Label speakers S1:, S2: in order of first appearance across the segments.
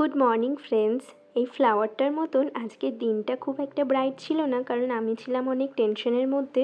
S1: Good morning friends. এই ফ্লাওয়ারটার মতন আজকের দিনটা খুব একটা ব্রাইট ছিল না, কারণ আমি ছিলাম অনেক টেনশনের মধ্যে।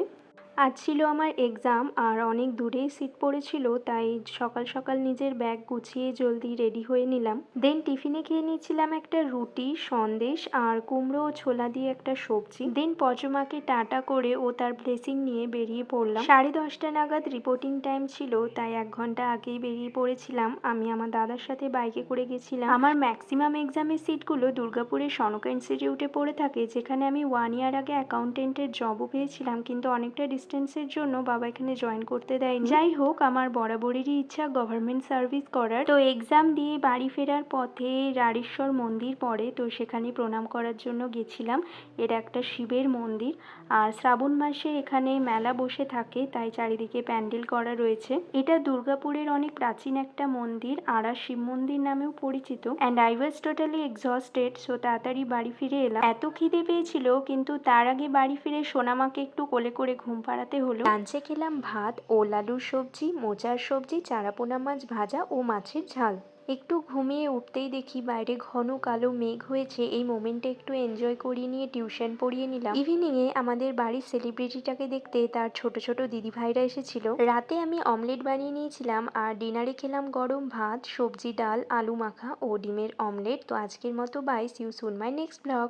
S1: আজ ছিল আমার এক্সাম আর অনেক দূরেই সিট পড়েছিল, তাই সকাল সকাল নিজের ব্যাগ গুছিয়ে জলদি রেডি হয়ে নিলাম। দেন টিফিনে খেয়ে নিয়েছিলাম একটা রুটি, সন্দেশ আর কুমড়ো ও ছোলা দিয়ে একটা সবজি। দেন পচমাকে টাটা করে ও তার ব্লেসিং নিয়ে বেরিয়ে পড়লাম। 10:30 নাগাদ রিপোর্টিং টাইম ছিল, তাই 1 ঘন্টা আগেই বেরিয়ে পড়েছিলাম। আমি আমার দাদার সাথে বাইকে করে গেছিলাম। আমার ম্যাক্সিমাম এক্সামের সিটগুলো দুর্গাপুরের সনকা ইনস্টিটিউটে পড়ে থাকে, যেখানে আমি 1 ইয়ার আগে অ্যাকাউন্টেন্টের জবও পেয়েছিলাম, কিন্তু অনেকটা ডিস্টেন্সের জন্য বাবা এখানে জয়েন করতে দেয়নি। যাই হোক, আমার বরাবরেরই ইচ্ছা গভর্নমেন্ট সার্ভিস করার। তো এক্সাম দিয়ে বাড়ি ফেরার পথে রাড়েশ্বর মন্দির পড়ে, তো সেখানে প্রণাম করার জন্য গেছিলাম। এটা একটা শিবের মন্দির, আর শ্রাবণ মাসে এখানে মেলা বসে থাকে, তাই চারিদিকে প্যান্ডেল করা রয়েছে। এটা দুর্গাপুরের অনেক প্রাচীন একটা মন্দির, আড়া শিব মন্দির নামেও পরিচিত। And I was totally exhausted, so তাড়াতাড়ি বাড়ি ফিরে এলাম। এত খিদে পেয়েছিল, কিন্তু তার আগে বাড়ি ফিরে সোনামাকে একটু কোলে করে ঘুম পাড়াতে হলো। লাঞ্চে খেলাম ভাত, ওল আলুর সবজি, মোচার সবজি, চারাপোনা মাছ ভাজা ও মাছের ঝাল। একটু ঘুমিয়ে উঠতেই দেখি বাইরে ঘন কালো মেঘ হয়েছে। এই মোমেন্টে একটু এনজয় করিয়ে নিয়ে টিউশন পড়িয়ে নিলাম। ইভিনিংয়ে আমাদের বাড়ির সেলিব্রিটিটাকে দেখতে তার ছোট ছোট দিদিভাইরা এসেছিল। রাতে আমি অমলেট বানিয়ে নিয়েছিলাম, আর ডিনারে খেলাম গরম ভাত, সবজি, ডাল, আলু মাখা ও ডিমের অমলেট। তো আজকের মতো bye, see you soon my next blog.